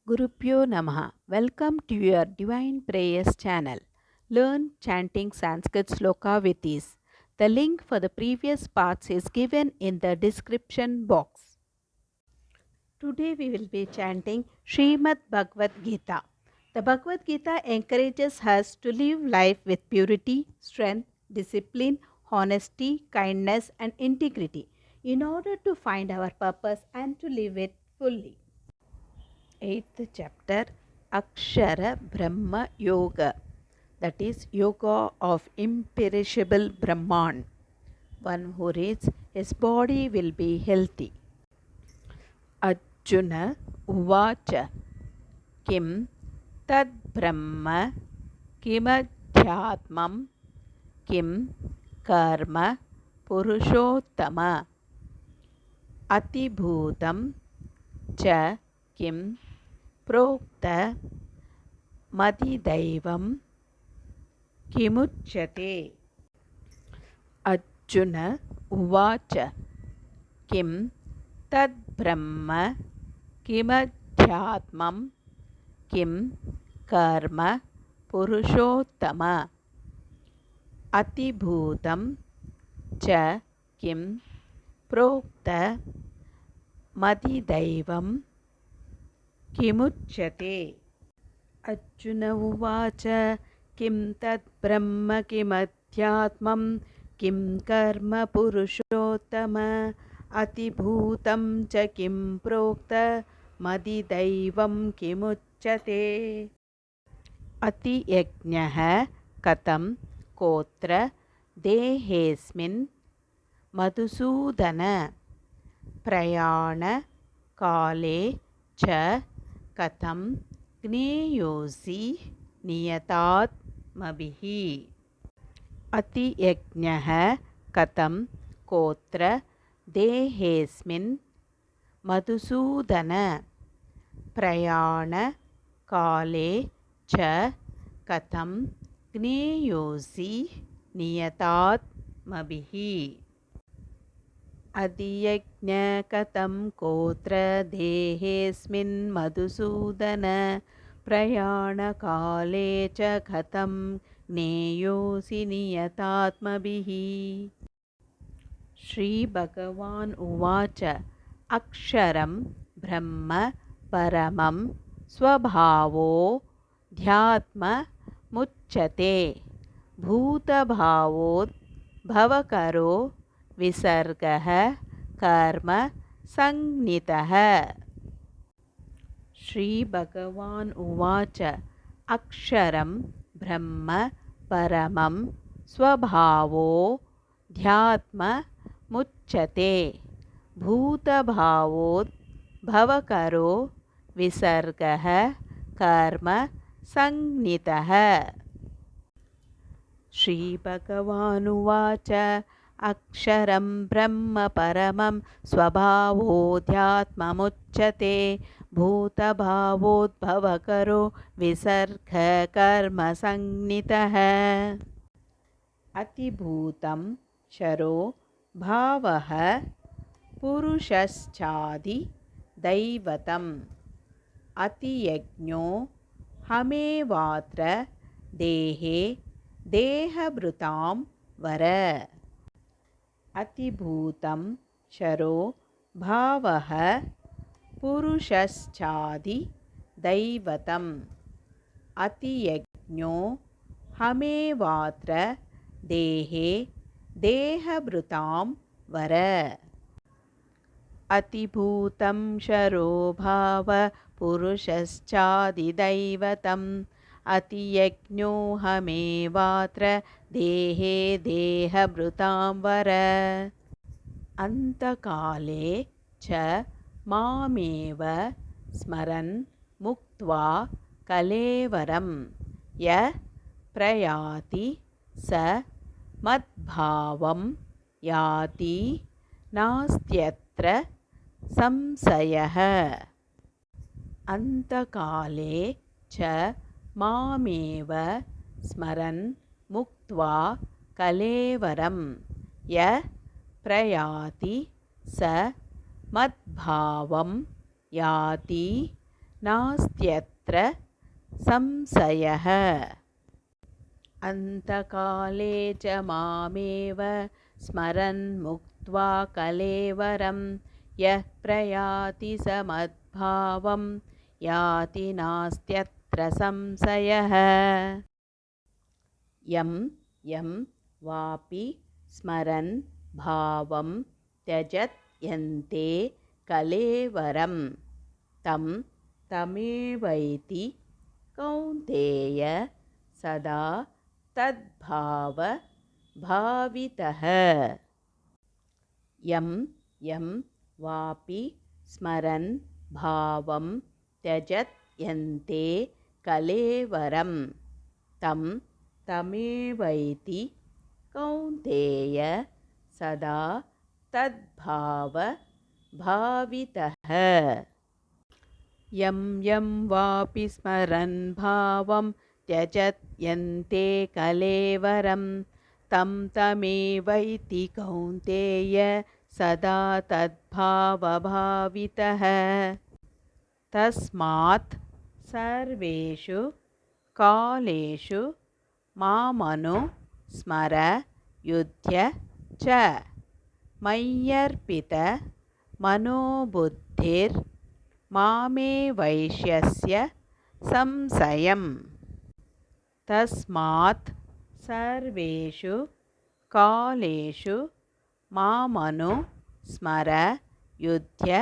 Gurupyo Namaha. Welcome to your Divine Prayers channel. Learn chanting Sanskrit sloka with ease. The link for the previous parts is given in the description box. Today we will be chanting Srimad Bhagavad Gita. The Bhagavad Gita encourages us to live life with purity, strength, discipline, honesty, kindness, and integrity in order to find our purpose and to live it fully. 8th chapter Akshara Brahma Yoga, that is Yoga of imperishable Brahman. One who reads, his body will be healthy. Arjuna Uvacha Kim Tad Brahma Kimadhyatmam Kim Karma Purushottama Atibhutam Cha Kim Prokta Madidaivam Kimuchyate. Arjuna Uvacha Kim Tad Brahma Kimadhyatmam Kim Karma Purushottama Atibhutam Cha Kim Prokta Madidaivam Kimuchyate. Arjuna Uvacha Kim Tad Brahma Kimadhyatmam Kim Karma Purushottama Atibhutam Cha Kim Prokta Madidaivam Kimuchyate. Ati Yajnaha Katam Kotra Dehesmin Madhusudana Prayana Kale Cha Katam Gneyosi Niyatat Mabihi. Ati Yajnaha Katam Kotra Dehesmin Madhusudana Prayana Kale Cha Katam Gneyosi Niyatat Mabihi. Adiyajna Katam Kotra Dehesmin Madhusudana Prayana Kale Cha Katam Gneyosi Niyatatmabihi. Shri Bhagavan Uvacha Aksharam Brahma Paramam Swabhavo Dhyatma Muchyate Bhuta Bhavod Bhavakaro Visargah Karma Sangnitah. Shri Bhagavan Uvacha Aksharam Brahma Paramam Swabhavo Dhyatma Muchyate Bhuta Bhavod Bhavakaro Visargah Karma Sangnitah. Shri Bhagavan Uvacha Aksharam Brahma Paramam Swabhavo Dhyatma Muchyate Bhuta Bhavod Bhavakaro Visargha Karma Sangnitah. Atibhutam Sharo Bhavaha Purushashchadi Daivatam Atiyajno Hamevatra Dehe Dehabrutam Vara. Atibhutam Sharo Bhavaha Purushashchadi Daivatam Atiyajno Hamevatra Dehe Dehabrutam Vara. Atibhutam Sharo Bhava Purushashchadi Daivatam Atiyajno Hamevatra Dehe Dehabrutam Vara. Antakale Cha Mameva Smaran Muktva Kalevaram Ya Prayati Sa Madbhavam Yati Nastyatra Samsayah. Antakale Cha Mameva Smaran Muktva Kalevaram Ya Prayati Sa Madbhavam Yati नास्त्यत्र संशयः। अन्तकाले च मामेव स्मरन् मुक्त्वा कलेवरं यः प्रयाति स मद्भावं याति नास्त्यत्र संशयः। यं यं वापि स्मरन् भावं त्यजत् यन्ते कलेवरं तं तमेवैति कौन्तेय सदा तद्भावभावितः। यं यं वापि स्मरन् भावं त्यजत् यन्ते कलेवरं तं तमेवैति कौन्तेय सदा तद्भावभावितः। यं यं वापि स्मरन् भावं त्यजत् यन्ते कलेवरं तं तमेवैति कौन्तेय सदा तद्भावभावितः। तस्मात् सर्वेषु कालेषु मामनुस्मर युध्य च मय्यर्पित मनोबुद्धिर्मामेवैष्यस्य संशयम्। तस्मात् सर्वेषु कालेषु मामनुस्मर युध्य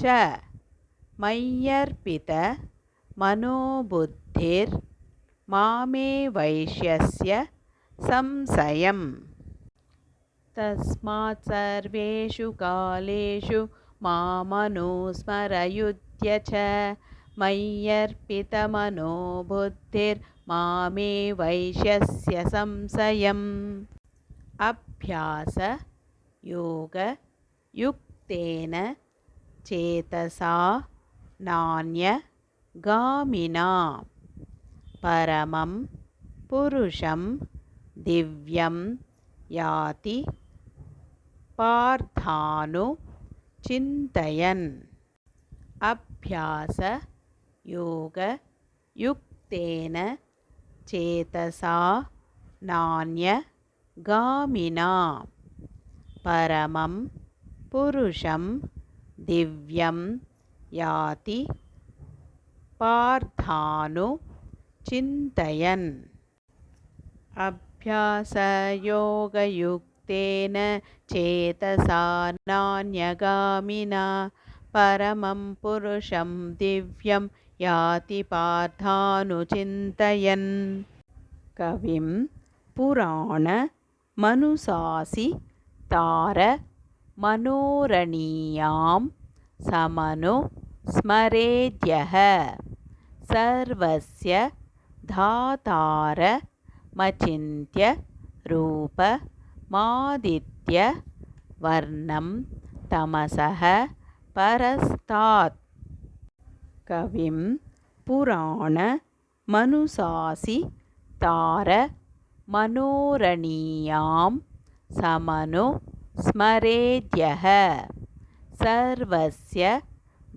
च मय्यर्पित मनोबुद्धिर्मामेवैष्यस्य संशयम्। तस्मात् सर्वेषु कालेषु मामनुस्मर युध्य च मय्यर्पितमनोबुद्धिर्मामेवैष्यस्य संशयम्। अभ्यास योगयुक्तेन चेतसा नान्यगामिना परमं पुरुषं दिव्यं याति पार्थानुचिन्तयन्। अभ्यास योगयुक्तेन चेतसा नान्यगामिना परमं पुरुषं दिव्यं याति पार्थानुचिन्तयन्। अभ्यासयोगयुक्तेन चेतसा नान्यगामिना परमं पुरुषं दिव्यं याति पार्थानुचिन्तयन्। कविं पुराणमनुशासितारमनोरणीयां समनुस्मरेद्यः सर्वस्य धातारमचिन्त्य रूपमादित्यवर्णं तमसः परस्तात्। कविं पुराणमनुशासितारमनोरणीयां समनुस्मरेद्यः सर्वस्य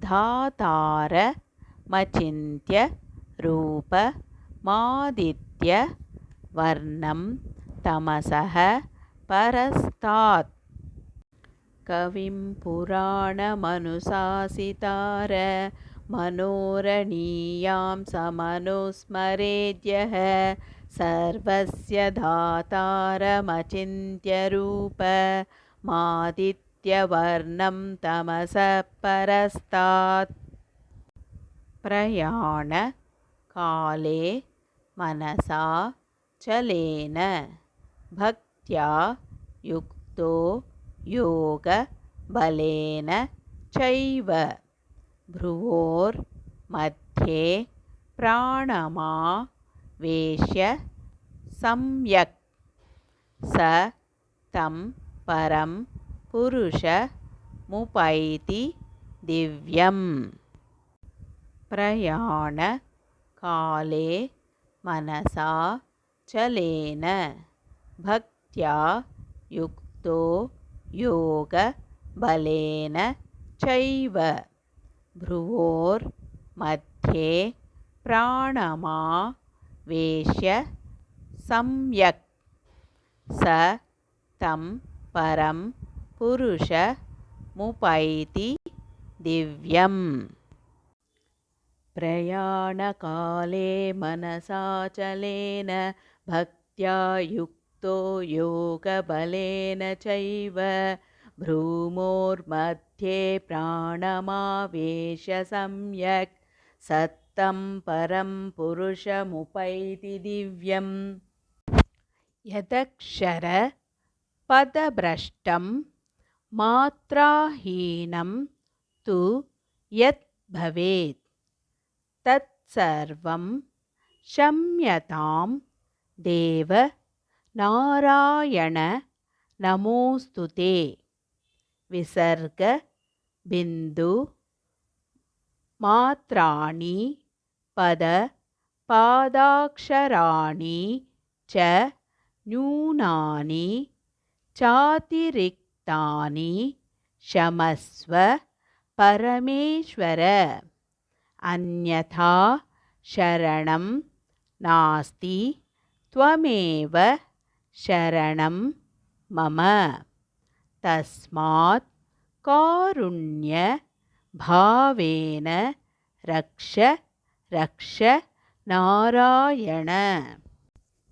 धातारमचिन्त्य रूपमादित्यवर्णं तमसः परस्तात्। कविं पुराणमनुशासितारमनोरणीयां समनुस्मरेद्यः सर्वस्य धातारमचिन्त्य रूपमादित्यवर्णं तमसः परस्तात्। प्रयाणकाले मनसा चलेन भक्त्या युक्तो योगबलेन चैव भ्रुवोर्मध्ये प्राणमावेश्य सम्यक् स तं परं पुरुषमुपैति दिव्यम्। प्रयाणकाले मनसा चलेन भक्त्या युक्तो योगबलेन चैव भ्रुवोर्मध्ये मध्ये प्राणमावेश्य सम्यक् स तं परं पुरुषमुपैति दिव्यम्। प्रयाणकाले मनसाचलेन भक्त्या युक्तो योगबलेन चैव भ्रूमोर्मध्ये प्राणमावेश्य सम्यक् सत्तं परं पुरुषमुपैति दिव्यम्। यदक्षरपदभ्रष्टं मात्राहीनं तु यत् भवेत् तत्सर्वं क्षम्यतां देव नारायण नमोऽस्तु ते। विसर्ग बिन्दु मात्राणि पद पादाक्षराणि च न्यूनानि चातिरिक्तानि क्षमस्व परमेश्वर। अन्यथा शरणं नास्ति त्वमेव शरणं मम। तस्मात् कारुण्य भावेन रक्ष रक्ष नारायण।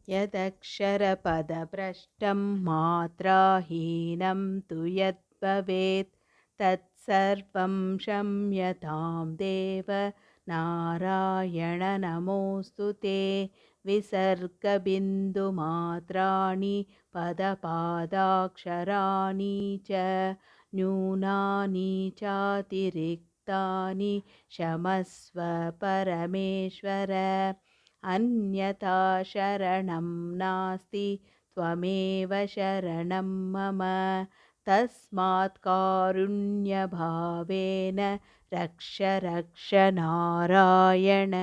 यदक्षरपदभ्रष्टं मात्राहीनं तु यत् भवेत् तत्सर्वं क्षम्यतां देव नारायण नमोऽस्तु ते। विसर्गबिन्दुमात्राणि पदपादाक्षराणि च न्यूनानि चातिरिक्तानि क्षमस्व परमेश्वर। अन्यथा शरणं नास्ति त्वमेव शरणं मम। तस्मात् कारुण्यभावेन रक्ष रक्ष Narayana.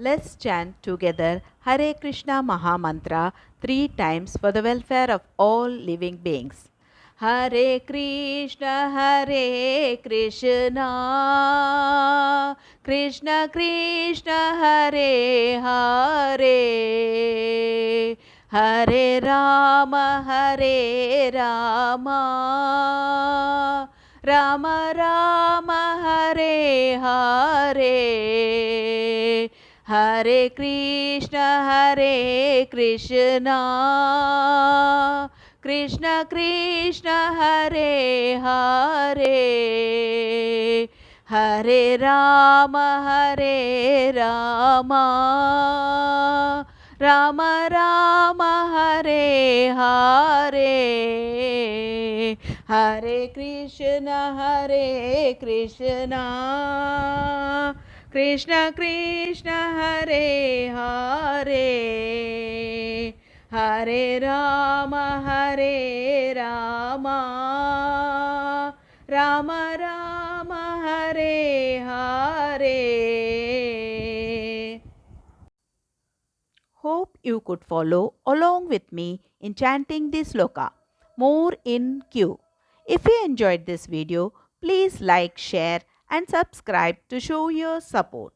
Let's chant together Hare Krishna Mahamantra 3 times for the welfare of all living beings. Hare Krishna Krishna Krishna Hare Hare Hare Rama Rama Rama Hare Hare Hare Krishna Krishna Krishna Hare Hare Hare Rama Rama Rama Hare Hare Hare Krishna Krishna Krishna Hare Hare Hare Rama Rama Rama Hare Hare. Hope you could follow along with me in chanting this sloka. More in queue. If you enjoyed this video, please like, share and subscribe to show your support.